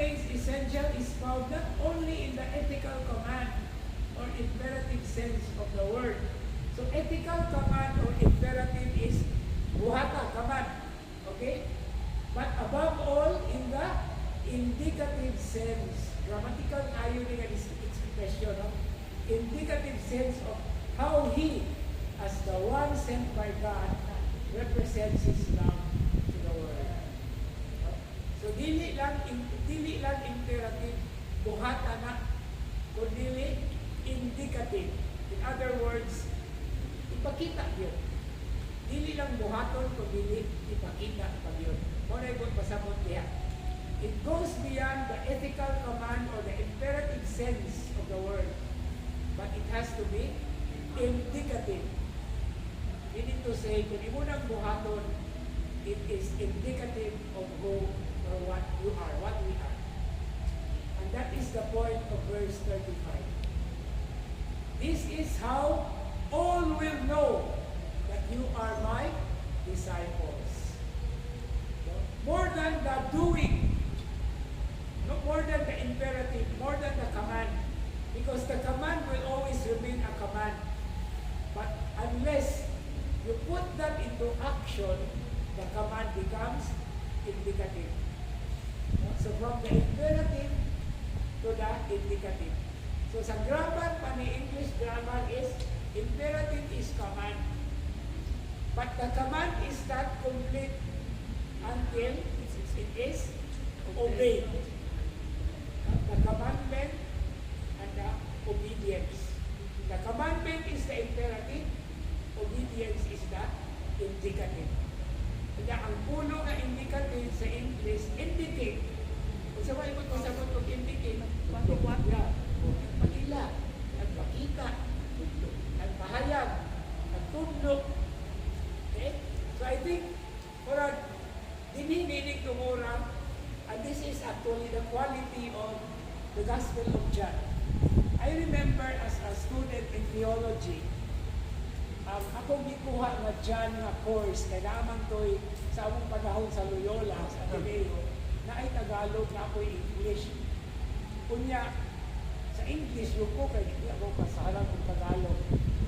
remains essential is found not only in the ethical command or imperative sense of the word. So ethical command or imperative is buhata, command. Okay? But above all, in the indicative sense, grammatical irony and expression, no? Indicative sense of how he, as the one sent by God, represents his love to the world. So dili lang imperative, buhata na, kundi indicative. In other words, ipakita yun. Dili lang buhaton, kundi ipakita pa yun. Muna yung pasabot niya. It goes beyond the ethical command or the imperative sense of the word, but it has to be indicative. Meaning to say, kung imunang buhaton, it is indicative of who or what you are, what we are. And that is the point of verse 35. This is how all will know that you are my disciples. More than the doing, no more than the imperative, more than the command. Because the command will always remain a command. But unless you put that into action, the command becomes indicative. So from the imperative to the indicative. So sa grammar pa ni English grammar is imperative is command. But the command is not complete until it is obeyed. The commandment and the obedience. The commandment is the imperative, obedience is the indicative. Kaya ang puno na indicative sa English, indicate. Kung sa mga ibang kasabot kong indicate, nagpakila, nagpakita, nagpahayag, nagtudlok. Okay? So I think, dinihinig tumura, and this is actually the quality of the Gospel of John. I remember as a student in theology, akong gikuha nga John nga course, kaya naman to'y sa among panahon sa Loyola, sa Ateneo, na ay Tagalog, na ako'y English. Kunya, sa English, yung ko, kaya hindi ako kasahalan ng Tagalog.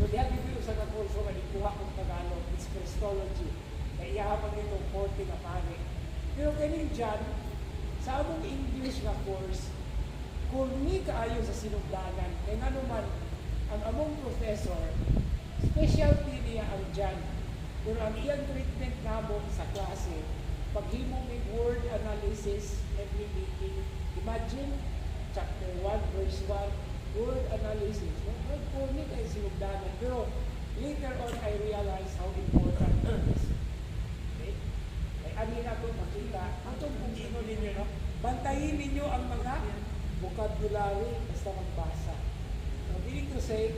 So, diyan dito sa course ko, kaya ikuha kong Tagalog, it's Christology. Kaya iyahapan nito 40 na pare. Pero kaning John, sa among English nga course, kung ni kaayo sa sinugdanan, kaya nga naman, ang among professor, specialty niya ang John. Pero ang iyang treatment namo sa klase, paghimo may word analysis every meeting. Imagine, chapter 1, verse 1, word analysis. Kung ni kayo sinugdanan. Pero later on, I realized how important it is. Okay? Ay, amin ako makita, atong kung sino ninyo, no? Bantayin ninyo ang mga vocabulary basta magbasa. So, meaning to say,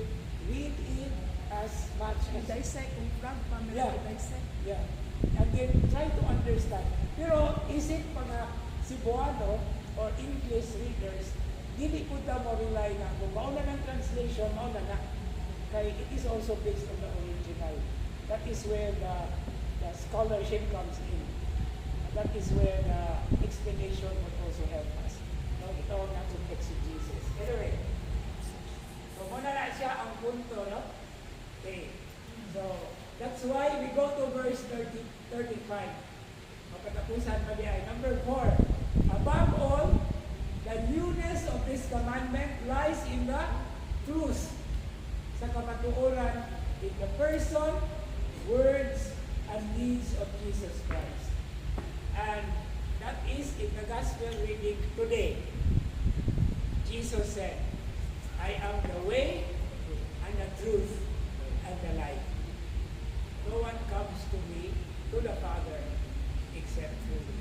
read it as much as... Dissect, kung frag pa, dissect. Yeah. And then, try to understand. Pero, isip pa nga, Cebuano or English readers, dili po na mo rely na kung mauna ng translation, mauna na. Kaya it is also based on the original. That is where the scholarship comes in. And that is where the explanation would also help us. No, ito ang atong exegesis. Anyway, so muna na siya ang punto, no? Okay. So, that's why we go to verse 35. Makatapusan pa diya. Number 4. Above all, the newness of this commandment lies in the truth. Sa kamatuoran, in the person, words, and deeds of Jesus Christ. And that is in the gospel reading today. Jesus said, I am the way, and the truth, and the life. No one comes to me, to the Father, except through me.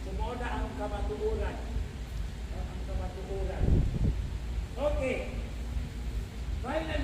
So, muna ang kamatuoran. Ang kamatuoran. Okay. Finally,